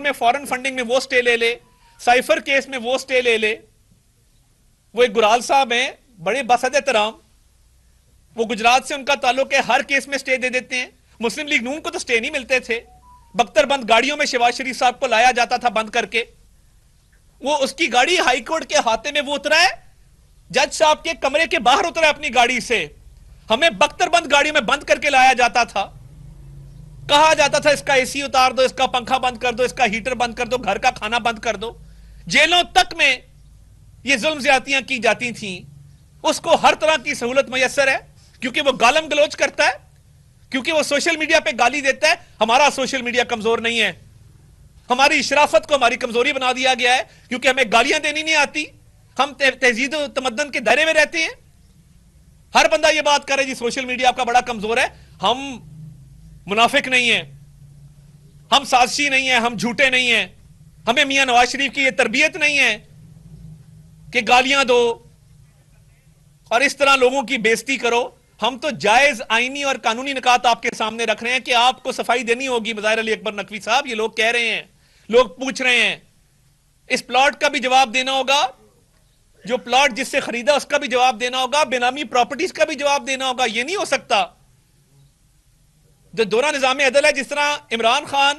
میں فورن فنڈنگ میں وہ سٹے لے لے, سائفر کیس میں وہ سٹے لے لے. وہ ایک گرال صاحب ہیں, بڑے باسد احترام, وہ گجرات سے ان کا تعلق ہے, ہر کیس میں سٹے دے دیتے ہیں. مسلم لیگ نون کو تو سٹے نہیں ملتے تھے. بختر بند گاڑیوں میں شہباز شریف صاحب کو لایا جاتا تھا بند کر کے. وہ اس کی گاڑی ہائی کورٹ کے احاطے میں وہ اترا ہے, جج صاحب کے کمرے کے باہر اترا ہے اپنی گاڑی سے. ہمیں بختر بند گاڑیوں میں بند کر کے لایا جاتا تھا, کہا جاتا تھا اس کا اے سی اتار دو, اس کا پنکھا بند کر دو, اس کا ہیٹر بند کر دو, گھر کا کھانا بند کر دو. جیلوں تک میں یہ ظلم زیادتیاں کی جاتی تھیں. اس کو ہر طرح کی سہولت میسر ہے, کیونکہ وہ گالم گلوچ کرتا ہے, کیونکہ وہ سوشل میڈیا پہ گالی دیتا ہے. ہمارا سوشل میڈیا کمزور نہیں ہے, ہماری شرافت کو ہماری کمزوری بنا دیا گیا ہے, کیونکہ ہمیں گالیاں دینی نہیں آتی. ہم تہذیب و تمدن کے دائرے میں رہتے ہیں. ہر بندہ یہ بات کرے جی سوشل میڈیا آپ کا بڑا کمزور ہے. ہم منافق نہیں ہیں, ہم سازشی نہیں ہیں, ہم جھوٹے نہیں ہیں. ہمیں میاں نواز شریف کی یہ تربیت نہیں ہے کہ گالیاں دو اور اس طرح لوگوں کی بےزتی کرو. ہم تو جائز آئینی اور قانونی نکات آپ کے سامنے رکھ رہے ہیں کہ آپ کو صفائی دینی ہوگی. مظاہر علی اکبر نقوی صاحب, یہ لوگ کہہ رہے ہیں, لوگ پوچھ رہے ہیں, اس پلاٹ کا بھی جواب دینا ہوگا, جو پلاٹ جس سے خریدا اس کا بھی جواب دینا ہوگا, بینامی پراپرٹیز کا بھی جواب دینا ہوگا. یہ نہیں ہو سکتا. جو دورہ نظام عدل ہے, جس طرح عمران خان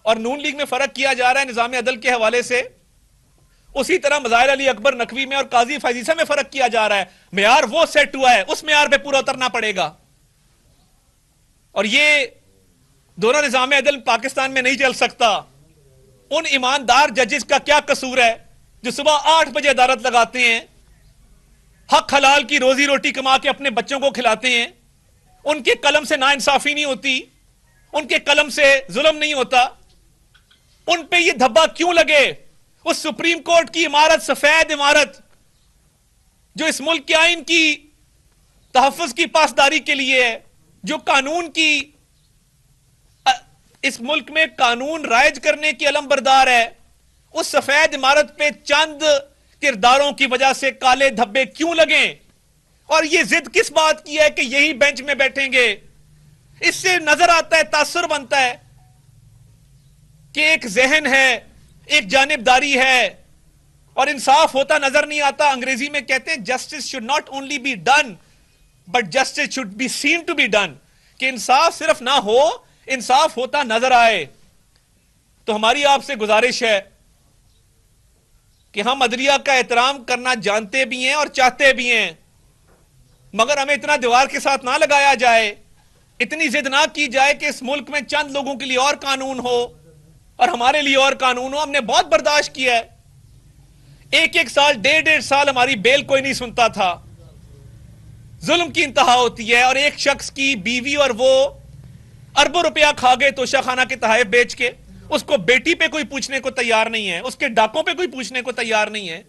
اور نون لیگ میں فرق کیا جا رہا ہے نظام عدل کے حوالے سے, اسی طرح مظاہر علی اکبر نقوی میں اور قاضی فیضیسہ میں فرق کیا جا رہا ہے. معیار وہ سیٹ ہوا ہے, اس معیار پہ پورا اترنا پڑے گا. اور یہ دونوں نظام عدل پاکستان میں نہیں چل سکتا. ان ایماندار ججز کا کیا قصور ہے جو صبح 8 بجے عدالت لگاتے ہیں, حق حلال کی روزی روٹی کما کے اپنے بچوں کو کھلاتے ہیں. ان کے قلم سے ناانصافی نہیں ہوتی, ان کے قلم سے ظلم نہیں ہوتا. ان پہ یہ دھبا کیوں لگے؟ اس سپریم کورٹ کی عمارت, سفید عمارت, جو اس ملک کے آئین کی تحفظ کی پاسداری کے لیے ہے, جو قانون کی, اس ملک میں قانون رائج کرنے کی علم بردار ہے, اس سفید عمارت پہ چند کرداروں کی وجہ سے کالے دھبے کیوں لگیں؟ اور یہ ضد کس بات کی ہے کہ یہی بینچ میں بیٹھیں گے؟ اس سے نظر آتا ہے, تاثر بنتا ہے کہ ایک ذہن ہے, ایک جانبداری ہے, اور انصاف ہوتا نظر نہیں آتا. انگریزی میں کہتے ہیں justice should not only be done but justice should be seen to be done, کہ انصاف صرف نہ ہو, انصاف ہوتا نظر آئے. تو ہماری آپ سے گزارش ہے کہ ہم عدلیہ کا احترام کرنا جانتے بھی ہیں اور چاہتے بھی ہیں, مگر ہمیں اتنا دیوار کے ساتھ نہ لگایا جائے, اتنی ضد نہ کی جائے کہ اس ملک میں چند لوگوں کے لیے اور قانون ہو اور ہمارے لیے اور قانون ہو. ہم نے بہت برداشت کیا ہے, 1-1 سال 1.5 سال ہماری بیل کوئی نہیں سنتا تھا. ظلم کی انتہا ہوتی ہے, اور ایک شخص کی بیوی اور وہ اربوں روپیہ کھا گئے توشہ خانہ کے تحائف بیچ کے, اس کو بیٹی پہ کوئی پوچھنے کو تیار نہیں ہے, اس کے ڈاکوں پہ کوئی پوچھنے کو تیار نہیں ہے.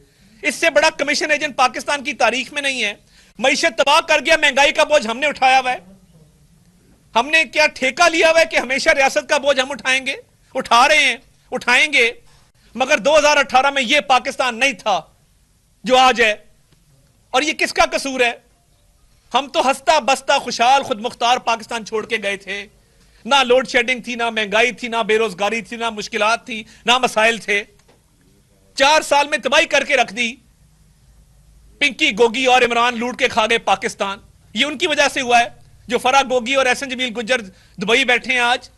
اس سے بڑا کمیشن ایجنٹ پاکستان کی تاریخ میں نہیں ہے. معیشت تباہ کر گیا, مہنگائی کا بوجھ ہم نے اٹھایا ہوا ہے. ہم نے کیا ٹھیکہ لیا ہوا ہے کہ ہمیشہ ریاست کا بوجھ ہم اٹھائیں گے؟ اٹھا رہے ہیں, اٹھائیں گے, مگر 2018 میں یہ پاکستان نہیں تھا جو آج ہے. اور یہ کس کا قصور ہے؟ ہم تو ہستا بستا خوشحال خود مختار پاکستان چھوڑ کے گئے تھے. نہ لوڈ شیڈنگ تھی, نہ مہنگائی تھی, نہ بے روزگاری تھی, نہ مشکلات تھی, نہ مسائل تھے. 4 سال میں تباہی کر کے رکھ دی. پنکی گوگی اور عمران لوٹ کے کھا گئے پاکستان. یہ ان کی وجہ سے ہوا ہے جو فرا گوگی اور احسن جمیل گجر دبئی بیٹھے ہیں, آج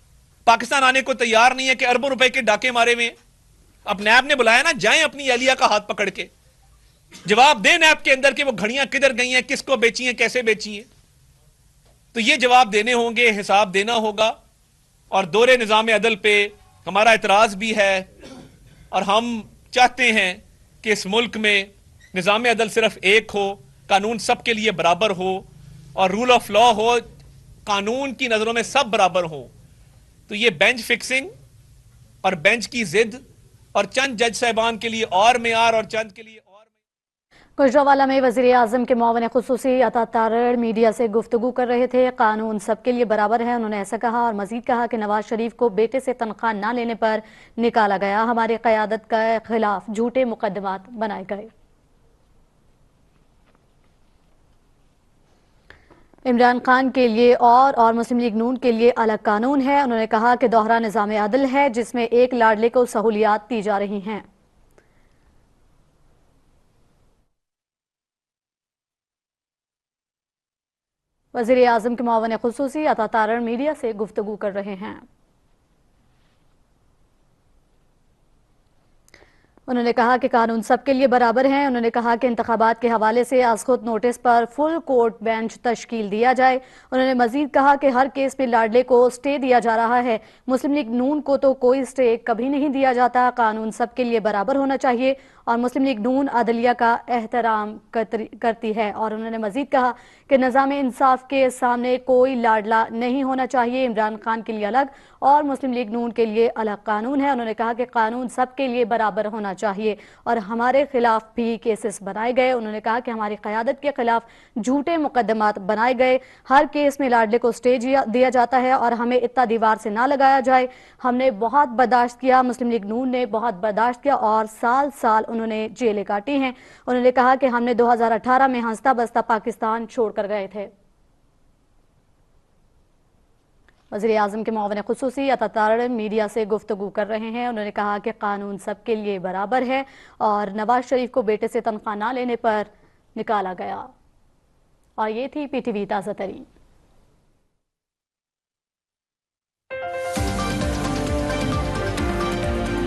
پاکستان آنے کو تیار نہیں ہے کہ اربوں روپے کے ڈاکے مارے ہوئے. اب نیب نے بلایا نا, جائیں اپنی اہلیہ کا ہاتھ پکڑ کے جواب دیں نیب کے اندر کہ وہ گھڑیاں کدھر گئی ہیں, کس کو بیچی ہیں, کیسے بیچی ہیں. تو یہ جواب دینے ہوں گے, حساب دینا ہوگا. اور دورے نظام عدل پہ ہمارا اعتراض بھی ہے, اور ہم چاہتے ہیں کہ اس ملک میں نظام عدل صرف ایک ہو, قانون سب کے لیے برابر ہو, اور رول آف لا ہو, قانون کی نظروں میں سب برابر ہو. تو یہ بینچ فکسنگ اور بینچ کی ضد اور چند جج صاحبان کے لیے اور معیار اور چند کے لیے اور گوجرانوالہ میں وزیر اعظم کے معاون خصوصی عطا تارڑ میڈیا سے گفتگو کر رہے تھے. قانون سب کے لیے برابر ہے, انہوں نے ایسا کہا, اور مزید کہا کہ نواز شریف کو بیٹے سے تنخواہ نہ لینے پر نکالا گیا. ہماری قیادت کے خلاف جھوٹے مقدمات بنائے گئے. عمران خان کے لیے اور مسلم لیگ نون کے لیے الگ قانون ہے. انہوں نے کہا کہ دوہرا نظام عدل ہے جس میں ایک لاڈلے کو سہولیات دی جا رہی ہیں. وزیر اعظم کے معاون خصوصی عطا تارڑ میڈیا سے گفتگو کر رہے ہیں. انہوں نے کہا کہ قانون سب کے لیے برابر ہیں. انہوں نے کہا کہ انتخابات کے حوالے سے از خود نوٹس پر فل کورٹ بینچ تشکیل دیا جائے. انہوں نے مزید کہا کہ ہر کیس میں لاڈلے کو سٹے دیا جا رہا ہے. مسلم لیگ نون کو تو کوئی سٹے کبھی نہیں دیا جاتا. قانون سب کے لیے برابر ہونا چاہیے اور مسلم لیگ نون عدلیہ کا احترام کرتی ہے. اور انہوں نے مزید کہا کہ نظام انصاف کے سامنے کوئی لاڈلا نہیں ہونا چاہیے. عمران خان کے لیے الگ اور مسلم لیگ نون کے لیے الگ قانون ہے. انہوں نے کہا کہ قانون سب کے لیے برابر ہونا چاہیے اور ہمارے خلاف بھی کیسز بنائے گئے. انہوں نے کہا کہ ہماری قیادت کے خلاف جھوٹے مقدمات بنائے گئے. ہر کیس میں لاڈلے کو سٹے دیا جاتا ہے اور ہمیں اتنا دیوار سے نہ لگایا جائے. ہم نے بہت برداشت کیا, مسلم لیگ نون نے بہت برداشت کیا اور سال سال انہوں نے جیلیں کاٹی ہیں. انہوں نے کہا کہ ہم نے 2018 میں ہنستا بستا پاکستان چھوڑ کر گئے تھے. وزیر اعظم کے معاون خصوصی عطا تارڑ میڈیا سے گفتگو کر رہے ہیں. انہوں نے کہا کہ قانون سب کے لیے برابر ہے اور نواز شریف کو بیٹے سے تنخواہ نہ لینے پر نکالا گیا. اور یہ تھی پی ٹی وی تازہ ترین.